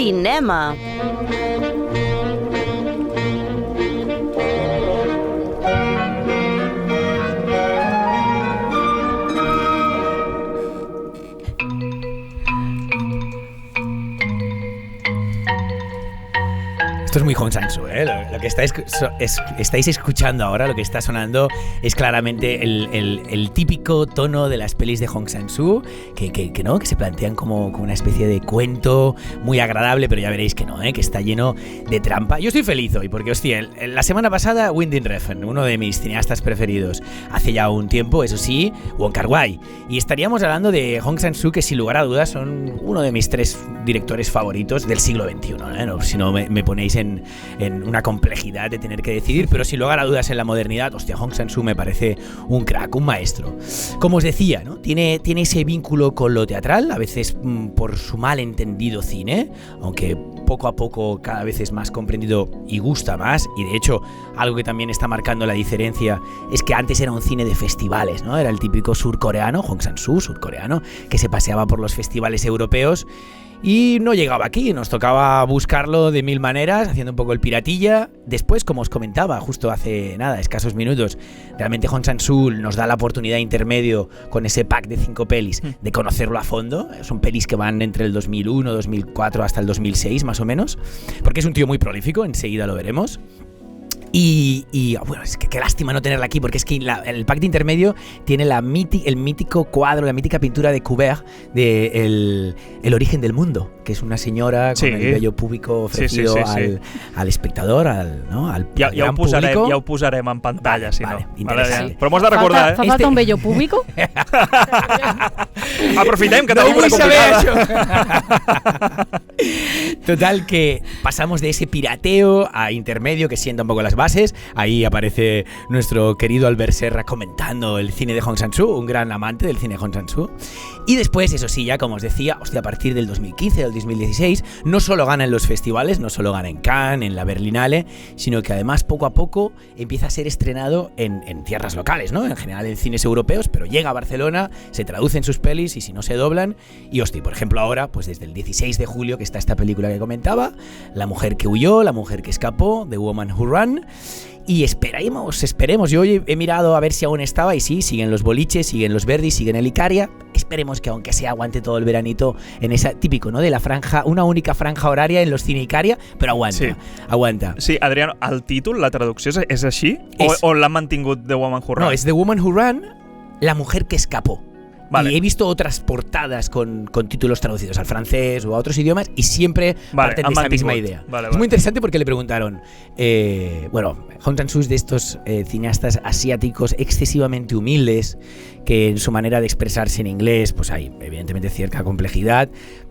Cinema. Esto es muy Hong Sang-soo, ¿eh? Lo que estáis escuchando ahora, lo que está sonando, es claramente el típico tono de las pelis de Hong Sang-soo, que se plantean como una especie de cuento muy agradable, pero ya veréis que no, que está lleno de trampa. Yo estoy feliz hoy, porque, hostia, la semana pasada, Winding Refn, uno de mis cineastas preferidos, hace ya un tiempo, eso sí, Wong Kar-wai. Y estaríamos hablando de Hong Sang-soo, que sin lugar a dudas son uno de mis 3 directores favoritos del siglo XXI, ¿no? Si no me ponéis en una complejidad de tener que decidir, pero sin lugar a dudas en la modernidad, hostia, Hong Sang-soo me parece un crack, un maestro. Como os decía, ¿no? Tiene ese vínculo con lo teatral, a veces por su mal entendido cine, aunque poco a poco cada vez es más comprendido y gusta más, y de hecho algo que también está marcando la diferencia es que antes era un cine de festivales, ¿no? Era el típico surcoreano, Hong Sang-soo, surcoreano, que se paseaba por los festivales europeos y no llegaba aquí, nos tocaba buscarlo de 1000 maneras, haciendo un poco el piratilla. Después, como os comentaba, justo hace escasos minutos, realmente Hong Sang-soo nos da la oportunidad intermedio con ese pack de 5 pelis de conocerlo a fondo. Son pelis que van entre el 2001, 2004 hasta el 2006 más o menos, porque es un tío muy prolífico, enseguida lo veremos. Y bueno, es que qué lástima no tenerla aquí, porque es que el pack de intermedio tiene el mítico cuadro, la mítica pintura de Courbet de el origen del mundo, que es una señora con el vello púbico ofrecido al espector, al gran público. Ja ho posarem en pantalla, si vale, no. Interesante. Però m'ho has de recordar, Fa falta un vello público? Aprofitem que no tenim una convidada. Total, que pasamos de ese pirateo a intermedio, que sienta un poco las bases. Ahí aparece nuestro querido Albert Serra comentando el cine de Hong Sang-soo, un gran amante del cine de Hong Sang-soo. Y después, eso sí, ya como os decía, a partir del 2015, del 2016, no solo gana en los festivales, no solo gana en Cannes, en la Berlinale, sino que además poco a poco empieza a ser estrenado en tierras locales, ¿no? En general en cines europeos, pero llega a Barcelona, se traducen sus pelis y si no se doblan. Y hostia, por ejemplo ahora, pues desde el 16 de julio que está esta película que comentaba, La mujer que huyó, La mujer que escapó, The Woman Who Ran. Y esperemos. Yo hoy he mirado a ver si aún estaba y sí, siguen los boliches, siguen los Verdis, siguen el Icaria. Esperemos que aunque sea aguante todo el veranito en esa típico, ¿no? De la franja, una única franja horaria en los cine Icaria, però aguanta. Sí, Adriano, el títol, la traducció és així? O l'han mantingut The Woman Who Ran? No, es The Woman Who Ran, La mujer que escapó. Vale. Y he visto otras portadas con títulos traducidos al francés o a otros idiomas y siempre parten de esta misma idea. Vale. Es muy interesante porque le preguntaron, Hong Sang-soo es de estos cineastas asiáticos excesivamente humildes que en su manera de expresarse en inglés, pues hay evidentemente cierta complejidad,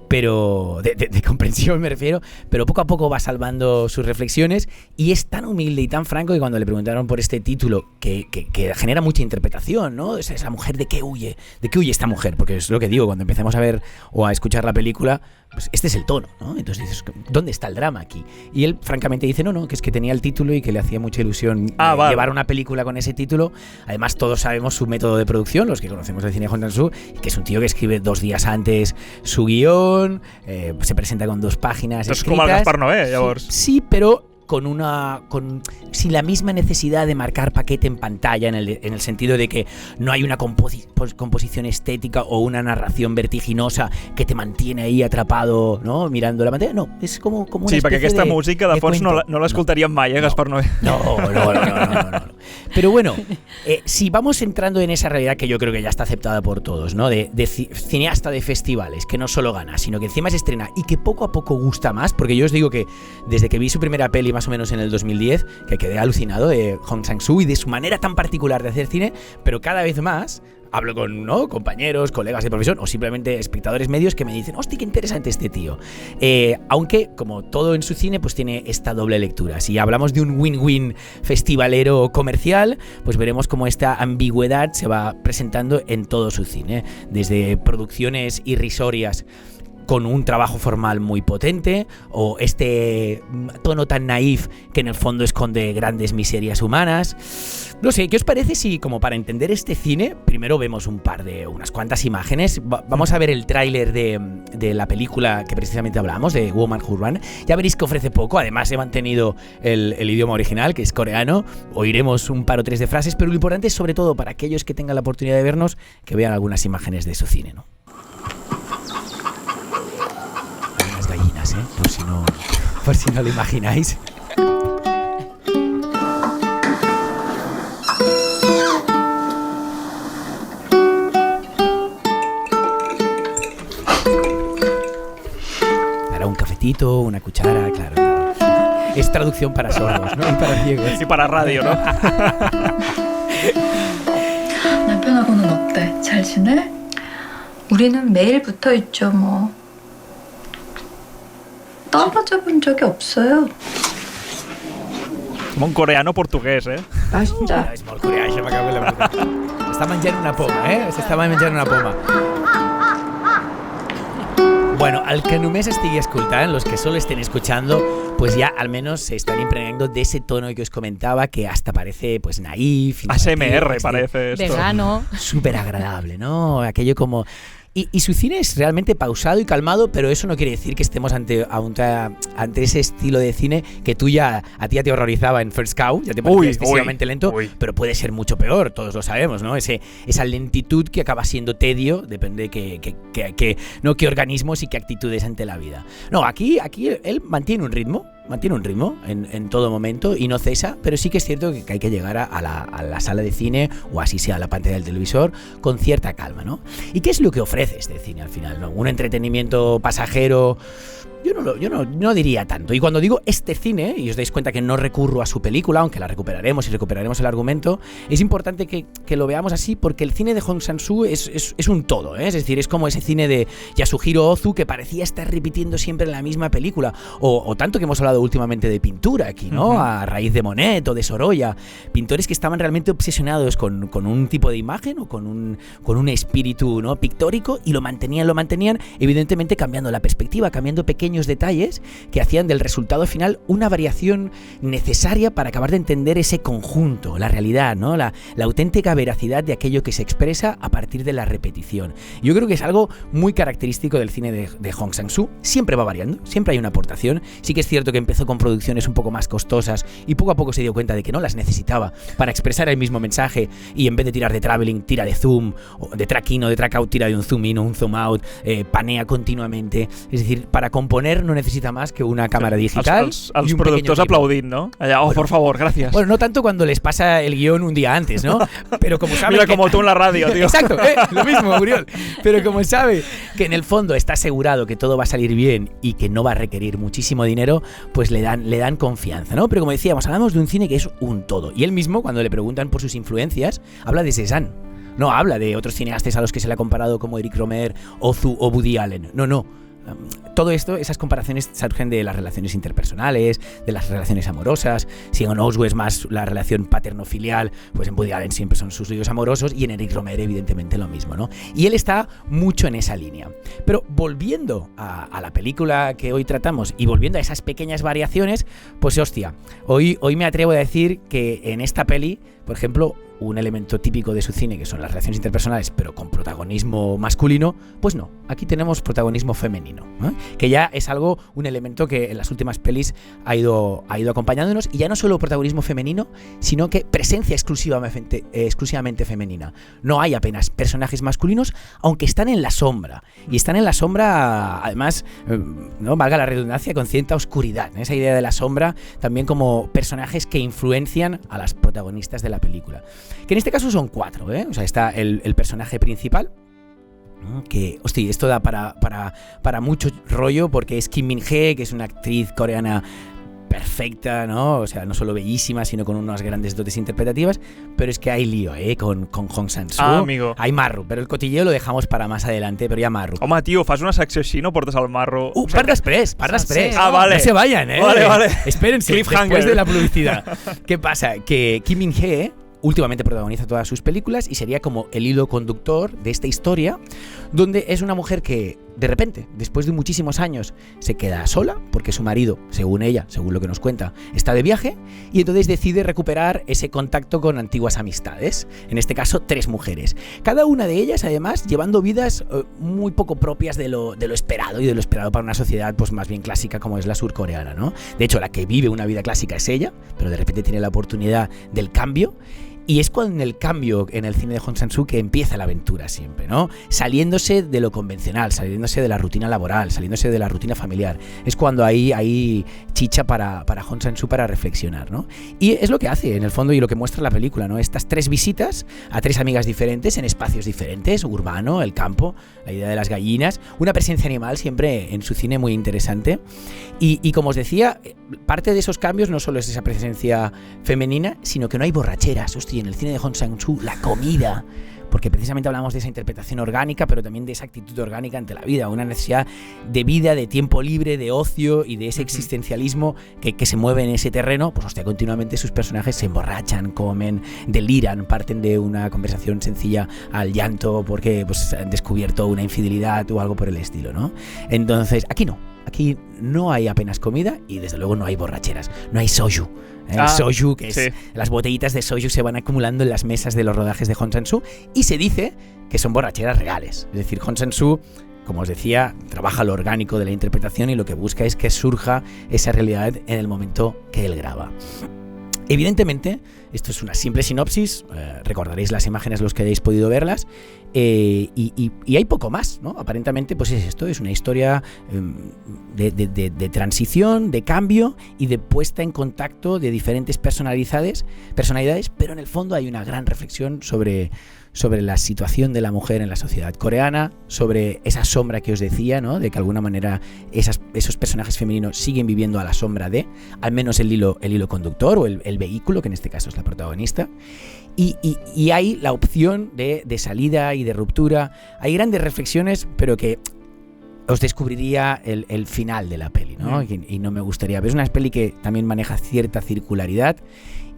pero de comprensión me refiero, pero poco a poco va salvando sus reflexiones y es tan humilde y tan franco que cuando le preguntaron por este título que genera mucha interpretación, ¿no? Esa mujer, ¿de qué huye esta mujer? Porque es lo que digo, cuando empecemos a ver o a escuchar la película, pues este es el tono, ¿no? Entonces dices, ¿dónde está el drama aquí? Y él francamente dice, no, que es que tenía el título y que le hacía mucha ilusión llevar una película con ese título. Además todos sabemos su método de producción, los que conocemos el cine de Hong Sang-soo, que es un tío que escribe 2 días antes su guión, se presenta con 2 páginas escritas. Es como el Gaspar Noé, llavors. Sí, pero sin la misma necesidad de marcar paquete en pantalla, en el sentido de que no hay una composición estética o una narración vertiginosa que te mantiene ahí atrapado, ¿no? Mirando la pantalla. No, es como una sí, perquè aquesta música de fons cuento. no l'escoltaríem mai, Gaspar Noé? No. Pero bueno, si vamos entrando en esa realidad que yo creo que ya está aceptada por todos, ¿no? De cineasta de festivales, que no solo gana, sino que encima se estrena y que poco a poco gusta más, porque yo os digo que desde que vi su primera peli más o menos en el 2010, que quedé alucinado de Hong Sang-soo y de su manera tan particular de hacer cine, pero cada vez más hablo con compañeros, colegas de profesión o simplemente espectadores medios que me dicen, hostia, qué interesante este tío. Aunque, como todo en su cine, pues tiene esta doble lectura. Si hablamos de un win-win festivalero comercial, pues veremos cómo esta ambigüedad se va presentando en todo su cine. Desde producciones irrisorias con un trabajo formal muy potente, o este tono tan naif que en el fondo esconde grandes miserias humanas. No sé, ¿qué os parece si, como para entender este cine, primero vemos unas cuantas imágenes? Vamos a ver el tráiler de la película que precisamente hablamos, de Woman Who Ran. Ya veréis que ofrece poco, además he mantenido el idioma original, que es coreano. Oiremos un par o tres de frases, pero lo importante es, sobre todo para aquellos que tengan la oportunidad de vernos, que vean algunas imágenes de su cine, ¿no? Hay unas gallinas, por si no lo imagináis. Dará un cafetito, una cuchara, claro. Es traducción para sordos, ¿no? Y para ciegos. Y para radio, ¿no? 남편하고는 어때? 잘 지내? 우리는 매일 붙어 있죠, 뭐. 떨어져 본 적이 없어요. Como un coreano portugués, ¿eh? 맛있다. És molt coreà, això m'acabo de la Està menjant una poma, S'està menjant una poma. Bueno, al que només estigui escoltant, los que solo estén escuchando, pues ya al menos se están impregnando de ese tono que os comentaba, que hasta parece pues naif. ASMR parece esto. Vegano. Súper agradable, ¿no? Aquello como... Y su cine es realmente pausado y calmado, pero eso no quiere decir que estemos ante ese estilo de cine que a ti ya te horrorizaba en First Cow, ya te parecía excesivamente lento, pero puede ser mucho peor, todos lo sabemos, ¿no? Esa lentitud que acaba siendo tedio, depende de qué organismos y qué actitudes ante la vida. No, aquí él mantiene un ritmo en todo momento y no cesa, pero sí que es cierto que hay que llegar a la sala de cine, o así sea a la pantalla del televisor, con cierta calma, ¿no? ¿Y qué es lo que ofrece este cine al final, ¿no? Un entretenimiento pasajero. Yo no diría tanto. Y cuando digo este cine, y os dais cuenta que no recurro a su película, aunque la recuperaremos el argumento, es importante que lo veamos así, porque el cine de Hong Sang-soo es un todo, ¿eh? Es decir, es como ese cine de Yasuhiro Ozu que parecía estar repitiendo siempre la misma película, o tanto que hemos hablado últimamente de pintura aquí, ¿no? Uh-huh. A raíz de Monet o de Sorolla, pintores que estaban realmente obsesionados con un tipo de imagen o con un espíritu, ¿no? Pictórico, y lo mantenían, evidentemente cambiando la perspectiva, cambiando pequeños detalles que hacían del resultado final una variación necesaria para acabar de entender ese conjunto, la realidad, ¿no? La auténtica veracidad de aquello que se expresa a partir de la repetición. Yo creo que es algo muy característico del cine de Hong Sang-soo. Siempre va variando, siempre hay una aportación. Sí que es cierto que empezó con producciones un poco más costosas y poco a poco se dio cuenta de que no las necesitaba para expresar el mismo mensaje, y en vez de tirar de traveling, tira de zoom, o de track in o de track out, tira de un zoom in o un zoom out, panea continuamente. Es decir, para componer no necesita más que una cámara digital. Els productors aplaudint, ¿no? Allà, bueno, por favor, gracias. Bueno, no tanto cuando les pasa el guión un día antes, ¿no? Pero como saben. Mira, como tú en la radio, tío. Exacto, lo mismo, Uriol. Pero como sabe que en el fondo está asegurado que todo va a salir bien y que no va a requerir muchísimo dinero, pues le dan confianza, ¿no? Pero como decíamos, hablamos de un cine que es un todo. Y él mismo, cuando le preguntan por sus influencias, habla de Cézanne. No habla de otros cineastas a los que se le ha comparado, como Eric Romer, Ozu o Woody Allen. No. Todo esto, esas comparaciones surgen de las relaciones interpersonales, de las relaciones amorosas. Si en Ozu es más la relación paterno-filial, pues en Woody Allen siempre son sus líos amorosos, y en Eric Romer evidentemente lo mismo, ¿no? Y él está mucho en esa línea. Pero volviendo a la película que hoy tratamos y volviendo a esas pequeñas variaciones, pues hostia, hoy me atrevo a decir que en esta peli, por ejemplo, un elemento típico de su cine, que son las relaciones interpersonales, pero con protagonismo masculino, pues no, aquí tenemos protagonismo femenino, ¿eh? Que ya es un elemento que en las últimas pelis ha ido acompañándonos, y ya no solo protagonismo femenino, sino que presencia exclusivamente femenina. No hay apenas personajes masculinos, aunque están en la sombra, y están en la sombra, además, no valga la redundancia, con cierta oscuridad, ¿eh? Esa idea de la sombra también como personajes que influencian a las protagonistas de la película. Que en este caso son 4, ¿eh? O sea, está el personaje principal, que, hostia, esto da para mucho rollo, porque es Kim Min-hee, que es una actriz coreana perfecta, ¿no? O sea, no solo bellísima, sino con unas grandes dotes interpretativas, pero es que hay lío, con Hong Sang-soo. Amigo. Hay marro, pero el cotilleo lo dejamos para más adelante, pero ya marro. Home, tio, fas una secció així, no portes el marro... Per després. Vale. No se vayan, Vale. Espérense, después de la publicidad. ¿Qué pasa? Que Kim Min-hee últimamente protagoniza todas sus películas y sería como el hilo conductor de esta historia, donde es una mujer que de repente, después de muchísimos años, se queda sola porque su marido, según ella, según lo que nos cuenta, está de viaje y entonces decide recuperar ese contacto con antiguas amistades, en este caso 3 mujeres. Cada una de ellas, además, llevando vidas muy poco propias de lo esperado y de lo esperado para una sociedad pues más bien clásica como es la surcoreana, ¿no? De hecho, la que vive una vida clásica es ella, pero de repente tiene la oportunidad del cambio. Y es con el cambio en el cine de Hong Sang-soo que empieza la aventura siempre, ¿no? Saliéndose de lo convencional, saliéndose de la rutina laboral, saliéndose de la rutina familiar. Es cuando hay chicha para Hong Sang-soo para reflexionar, ¿no? Y es lo que hace, en el fondo, y lo que muestra la película, ¿no? Estas 3 visitas a 3 amigas diferentes en espacios diferentes, urbano, el campo, la idea de las gallinas, una presencia animal siempre en su cine muy interesante. Y como os decía, parte de esos cambios no solo es esa presencia femenina, sino que no hay borracheras. Hostia, en el cine de Hong Sang-soo, la comida, porque precisamente hablamos de esa interpretación orgánica, pero también de esa actitud orgánica ante la vida, una necesidad de vida, de tiempo libre, de ocio y de ese existencialismo que se mueve en ese terreno. Pues hostia, continuamente sus personajes se emborrachan, comen, deliran, parten de una conversación sencilla al llanto porque pues han descubierto una infidelidad o algo por el estilo, ¿no? Entonces, aquí no hay apenas comida y desde luego no hay borracheras, no hay soju. El soju, que es las botellitas de soju se van acumulando en las mesas de los rodajes de Hong Sang-soo y se dice que son borracheras reales. Es decir, Hong Sang-soo, como os decía, trabaja lo orgánico de la interpretación y lo que busca es que surja esa realidad en el momento que él graba. Evidentemente, esto es una simple sinopsis, recordaréis las imágenes los que hayáis podido verlas, y hay poco más, ¿no? Aparentemente, pues es esto, es una historia de transición, de cambio y de puesta en contacto de diferentes personalidades, pero en el fondo hay una gran reflexión sobre la situación de la mujer en la sociedad coreana, sobre esa sombra que os decía, ¿no? De que de alguna manera esos personajes femeninos siguen viviendo a la sombra de, al menos el hilo conductor o el vehículo, que en este caso es la protagonista. Y hay la opción de salida y de ruptura. Hay grandes reflexiones, pero que os descubriría el final de la peli, ¿no? Y no me gustaría. Pero es una peli que también maneja cierta circularidad.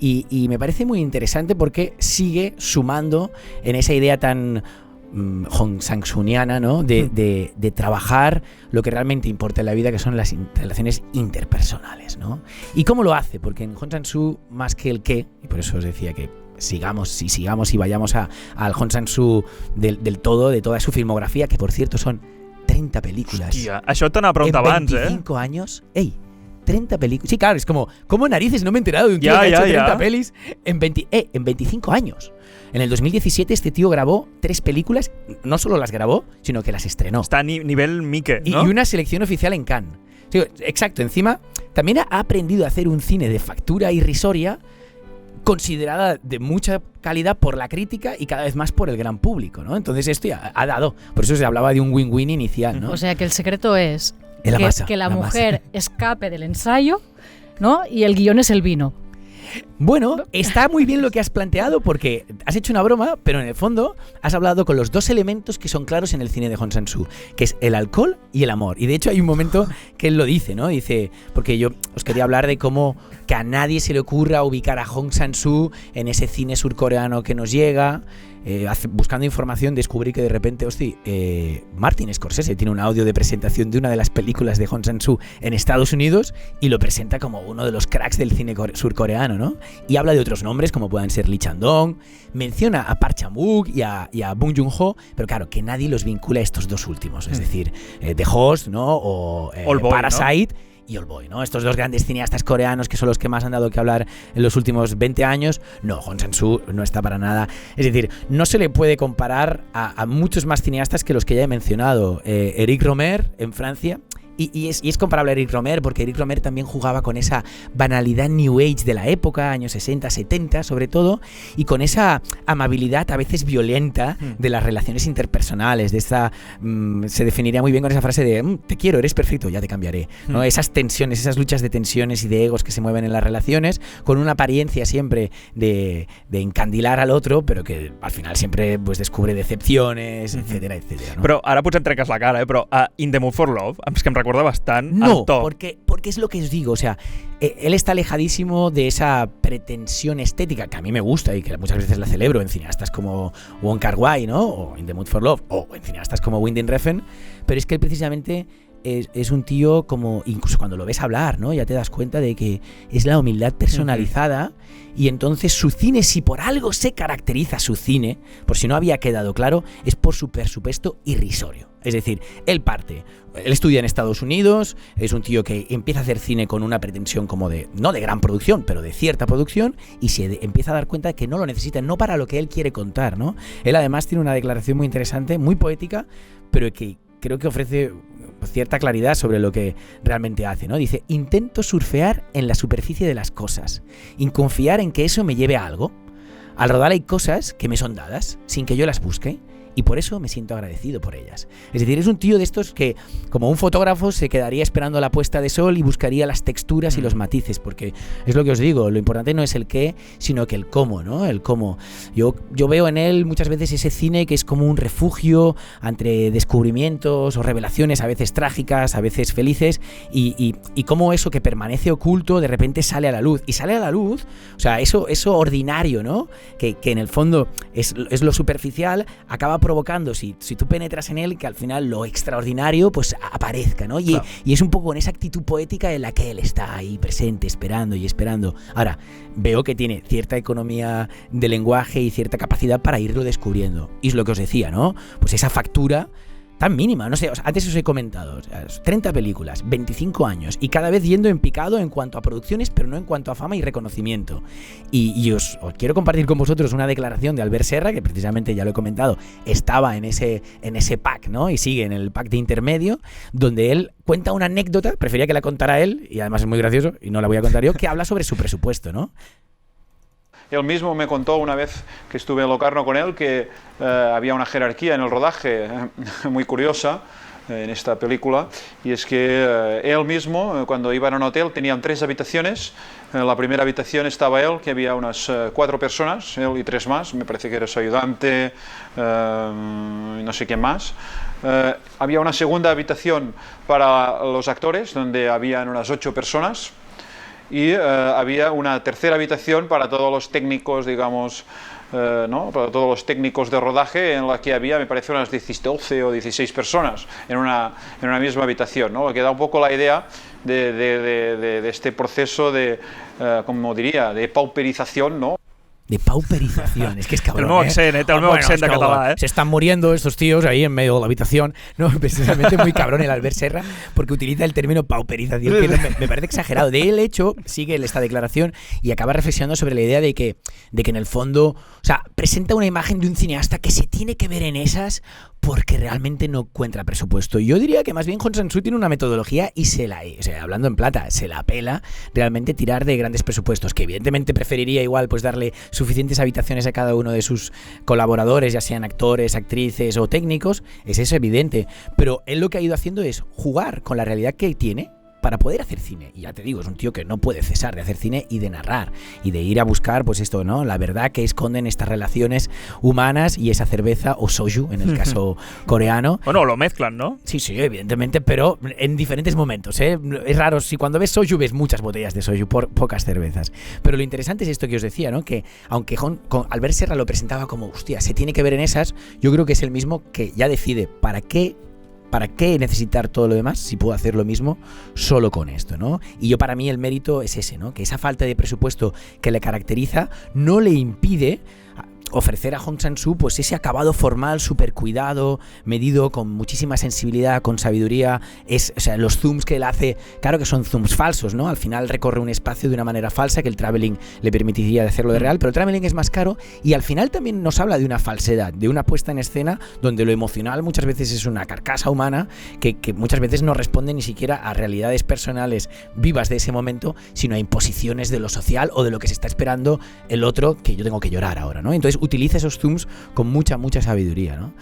Y me parece muy interesante porque sigue sumando en esa idea tan Hong Sang-sooniana, ¿no? De trabajar lo que realmente importa en la vida, que son las relaciones interpersonales, ¿no? ¿Y cómo lo hace? Porque en Hong Sang-soo, más que el qué, y por eso os decía que sigamos y vayamos al Hong Sang-soo del todo, de toda su filmografía, que por cierto son 30 películas. Hòstia, això t'anava a preguntar abans, 25 años. ¡Ey! 30 películas. Sí, claro, es como narices no me he enterado de un tío que ha hecho 30 pelis en 25 años. En el 2017 este tío grabó 3 películas, no solo las grabó, sino que las estrenó. Está a nivel Mickey, ¿no? Y una selección oficial en Cannes. Sí, exacto, encima también ha aprendido a hacer un cine de factura irrisoria, considerada de mucha calidad por la crítica y cada vez más por el gran público, ¿no? Entonces esto ya ha dado, por eso se hablaba de un win-win inicial, ¿no? O sea que el secreto es que la mujer masa escape del ensayo, ¿no? Y el guión es el vino. Bueno, está muy bien lo que has planteado porque has hecho una broma, pero en el fondo has hablado con los 2 elementos que son claros en el cine de Hong Sang-soo, que es el alcohol y el amor. Y de hecho hay un momento que él lo dice, ¿no? Dice, porque yo os quería hablar de cómo que a nadie se le ocurra ubicar a Hong Sang-soo en ese cine surcoreano que nos llega. Buscando información descubrí que de repente, Martin Scorsese tiene un audio de presentación de una de las películas de Hong Sang-soo en Estados Unidos y lo presenta como uno de los cracks del cine surcoreano, ¿no? Y habla de otros nombres como puedan ser Lee Chang-dong, menciona a Park Chan-wook y a Bong Joon-ho, pero claro, que nadie los vincula a estos 2 últimos, es decir, The Host, ¿no? O Oldboy, Parasite, ¿no? Y Oldboy, ¿no? Estos 2 grandes cineastas coreanos que son los que más han dado que hablar en los últimos 20 años. No, Hong Sang-soo no está para nada. Es decir, no se le puede comparar a muchos más cineastas que los que ya he mencionado. Éric Rohmer en Francia. Y es comparable a Éric Rohmer porque Éric Rohmer también jugaba con esa banalidad New Age de la época, años 60, 70 sobre todo, y con esa amabilidad a veces violenta de las relaciones interpersonales, de esa se definiría muy bien con esa frase de te quiero, eres perfecto, ya te cambiaré, ¿no? Esas tensiones, esas luchas de tensiones y de egos que se mueven en las relaciones, con una apariencia siempre de encandilar al otro, pero que al final siempre pues descubre decepciones, etcétera, etcétera, ¿no? Però ara potser em treques la cara, però In the Mood for Love, és que em recorda bastant no, el to. porque es lo que os digo, o sea, él está alejadísimo de esa pretensión estética que a mí me gusta y que muchas veces la celebro en cineastas como Wong Kar-wai, ¿no? O In the Mood for Love, o en cineastas como Winding Refn, pero es que él precisamente es un tío como, incluso cuando lo ves hablar, ¿no? Ya te das cuenta de que es la humildad personalizada. Y entonces su cine, si por algo se caracteriza su cine, por si no había quedado claro, es por su presupuesto irrisorio. Es decir, él estudia en Estados Unidos, es un tío que empieza a hacer cine con una pretensión como no de gran producción, pero de cierta producción, y se empieza a dar cuenta de que no lo necesita, no para lo que él quiere contar, ¿no? Él además tiene una declaración muy interesante, muy poética, pero que creo que ofrece cierta claridad sobre lo que realmente hace, ¿no? Dice: intento surfear en la superficie de las cosas, y confiar en que eso me lleve a algo. Al rodar hay cosas que me son dadas, sin que yo las busque, y por eso me siento agradecido por ellas. Es decir, es un tío de estos que, como un fotógrafo, se quedaría esperando la puesta de sol y buscaría las texturas y los matices, porque es lo que os digo, lo importante no es el qué, sino que el cómo, ¿no? El cómo. Yo veo en él muchas veces ese cine que es como un refugio entre descubrimientos o revelaciones, a veces trágicas, a veces felices, y cómo eso que permanece oculto de repente sale a la luz. Y sale a la luz, o sea, eso ordinario, ¿no? Que en el fondo es lo superficial, acaba provocando, si tú penetras en él, que al final lo extraordinario pues aparezca, ¿no? Y es un poco en esa actitud poética en la que él está ahí presente, esperando y esperando. Ahora, veo que tiene cierta economía de lenguaje y cierta capacidad para irlo descubriendo. Y es lo que os decía, ¿no? Pues esa factura tan mínima, no sé, antes os he comentado, 30 películas, 25 años, y cada vez yendo en picado en cuanto a producciones, pero no en cuanto a fama y reconocimiento. Y os quiero compartir con vosotros una declaración de Albert Serra, que precisamente ya lo he comentado, estaba en ese pack, ¿no? Y sigue en el pack de intermedio, donde él cuenta una anécdota, prefería que la contara él, y además es muy gracioso, y no la voy a contar yo, que habla sobre su presupuesto, ¿no? Él mismo me contó una vez que estuve en Locarno con él que había una jerarquía en el rodaje muy curiosa en esta película, y es que él mismo, cuando iba a un hotel, tenían 3 habitaciones. En la primera habitación estaba él, que había unas 4 personas, él y 3 más, me parece que era su ayudante, no sé quién más. Había una segunda habitación para los actores, donde habían unas 8 personas. Y había una tercera habitación para todos los técnicos, digamos, ¿no? Para todos los técnicos de rodaje, en la que había, me parece, unas 12 o 16 personas en una misma habitación, ¿no? Lo que da un poco la idea de este proceso de, como diría, de pauperización, ¿no? De pauperización, es que es cabrón. El meu accent, el meu accent de català, Se están muriendo estos tíos ahí en medio de la habitación. No, precisamente muy cabrón el Albert Serra, porque utiliza el término pauperización, que me parece exagerado. De él, hecho, sigue esta declaración y acaba reflexionando sobre la idea de que en el fondo, o sea, presenta una imagen de un cineasta que se tiene que ver en esas porque realmente no encuentra presupuesto. Yo diría que más bien Hong Sang-soo tiene una metodología y o sea, hablando en plata, se la pela realmente tirar de grandes presupuestos, que evidentemente preferiría igual pues darle suficientes habitaciones a cada uno de sus colaboradores, ya sean actores, actrices o técnicos, es eso evidente, pero él lo que ha ido haciendo es jugar con la realidad que tiene para poder hacer cine. Y ya te digo, es un tío que no puede cesar de hacer cine y de narrar y de ir a buscar, pues esto, ¿no? La verdad que esconden estas relaciones humanas y esa cerveza o soju, en el caso coreano. Bueno, lo mezclan, ¿no? Sí, evidentemente, pero en diferentes momentos, ¿eh? Es raro, si cuando ves soju ves muchas botellas de soju, pocas cervezas. Pero lo interesante es esto que os decía, ¿no? Que aunque Albert Serra lo presentaba como, hostia, se tiene que ver en esas, yo creo que es el mismo que ya decide ¿para qué necesitar todo lo demás si puedo hacer lo mismo solo con esto, ¿no? Y para mí el mérito es ese, ¿no? Que esa falta de presupuesto que le caracteriza no le impide ofrecer a Hong Sang-soo pues ese acabado formal súper cuidado, medido, con muchísima sensibilidad, con sabiduría. O sea, los zooms que él hace, claro que son zooms falsos, ¿no? Al final recorre un espacio de una manera falsa que el traveling le permitiría hacerlo de real, pero el traveling es más caro y al final también nos habla de una falsedad, de una puesta en escena donde lo emocional muchas veces es una carcasa humana que muchas veces no responde ni siquiera a realidades personales vivas de ese momento, sino a imposiciones de lo social o de lo que se está esperando el otro, que yo tengo que llorar ahora, ¿no? Entonces utiliza esos zooms con mucha sabiduría, ¿no?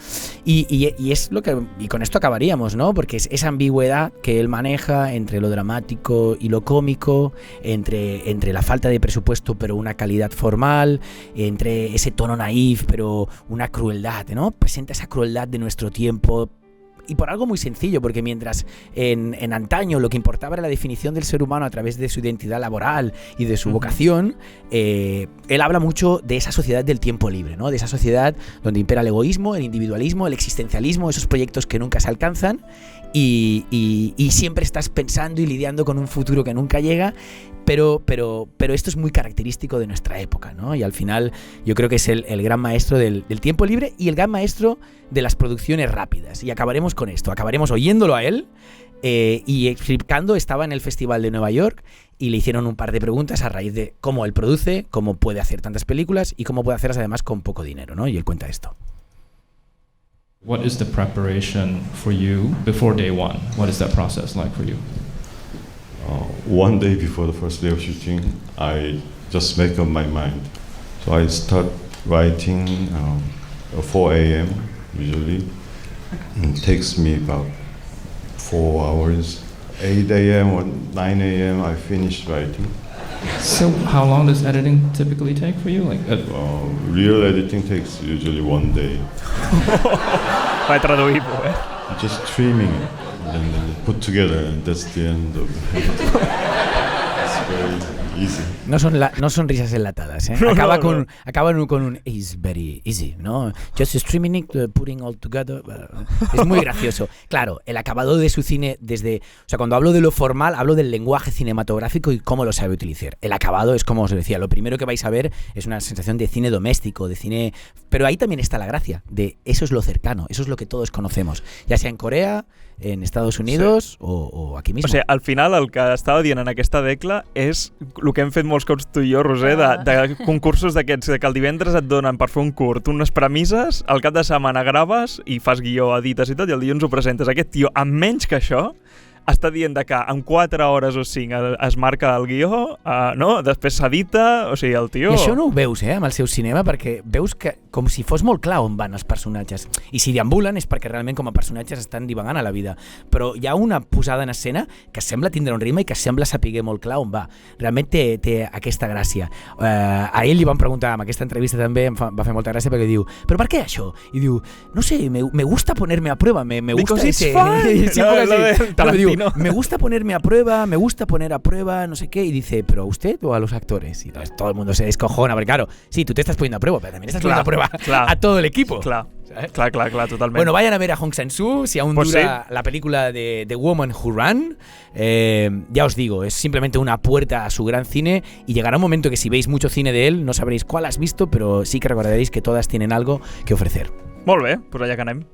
Y es lo que, y con esto acabaríamos, ¿no? Porque es esa ambigüedad que él maneja entre lo dramático y lo cómico, entre la falta de presupuesto pero una calidad formal, entre ese tono naif pero una crueldad, ¿no? Presenta esa crueldad de nuestro tiempo y por algo muy sencillo, porque mientras en antaño lo que importaba era la definición del ser humano a través de su identidad laboral y de su vocación, él habla mucho de esa sociedad del tiempo libre, ¿no? De esa sociedad donde impera el egoísmo, el individualismo, el existencialismo, esos proyectos que nunca se alcanzan y siempre estás pensando y lidiando con un futuro que nunca llega. Pero esto es muy característico de nuestra época, ¿no? Y al final yo creo que es el gran maestro del tiempo libre y el gran maestro de las producciones rápidas. Y acabaremos con esto, acabaremos oyéndolo a él y explicando, estaba en el Festival de Nueva York y le hicieron un par de preguntas a raíz de cómo él produce, cómo puede hacer tantas películas y cómo puede hacerlas además con poco dinero, ¿no? Y él cuenta esto. What is the preparation for you before day one? What is that process like for you? One day before the first day of shooting, I just make up my mind. So I start writing at 4 a.m. usually. It takes me about 4 hours. 8 a.m. or 9 a.m. I finish writing. So how long does editing typically take for you? Real editing takes usually 1 day. Va traduir, Just trimming it and then put together, and that's the end of it. It's very easy. No son risas enlatadas, ¿eh? Acaba con un "It's very easy", ¿no? Just streaming it, putting all together. Es muy gracioso. Claro, el acabado de su cine o sea, cuando hablo de lo formal, hablo del lenguaje cinematográfico y cómo lo sabe utilizar. El acabado es, como os decía, lo primero que vais a ver es una sensación de cine doméstico, de cine... Pero ahí también está la gracia, de eso es lo cercano, eso es lo que todos conocemos, ya sea en Corea, en Estados Unidos o aquí mismo. O sigui, al final el que estava dient en aquesta decla és el que hem fet molts cops tu i jo, Roser, de concursos d'aquests, que el divendres et donen per fer un curt unes premisses, al cap de setmana graves i fas guió, edites i tot, i el dilluns ho presentes. Aquest tio, amb menys que això, està dient que en 4 hores o 5 es marca el guió, no? Després s'edita, o sigui, el tio... I això no ho veus, amb el seu cinema, perquè veus que com si fos molt clar on van els personatges. I si deambulen és perquè realment com a personatges estan divagant a la vida. Però hi ha una posada en escena que sembla tindre un ritme i que sembla saber molt clar on va. Realment té aquesta gràcia. A ell li van preguntar, en aquesta entrevista també em va fer molta gràcia, perquè diu, però per què això? I diu, no sé, me gusta ponerme a prueba, me gusta Because it's ese... fun! Sí, diu, me gusta ponerme a prueba, me gusta poner a prueba, no sé qué, y dice, ¿pero a usted o a los actores? Y entonces todo el mundo se descojona, porque claro, sí, tú te estás poniendo a prueba, pero también estás poniendo a prueba a todo el equipo. Clar, totalment. Bueno, vayan a ver a Hong Sang-soo, si aún Pues dura la película de The Woman Who Ran. Ya os digo, es simplemente una puerta a su gran cine y llegará un momento que si veis mucho cine de él, no sabréis cuál has visto, pero sí que recordaréis que todas tienen algo que ofrecer. Molt bé, pues allà que anem.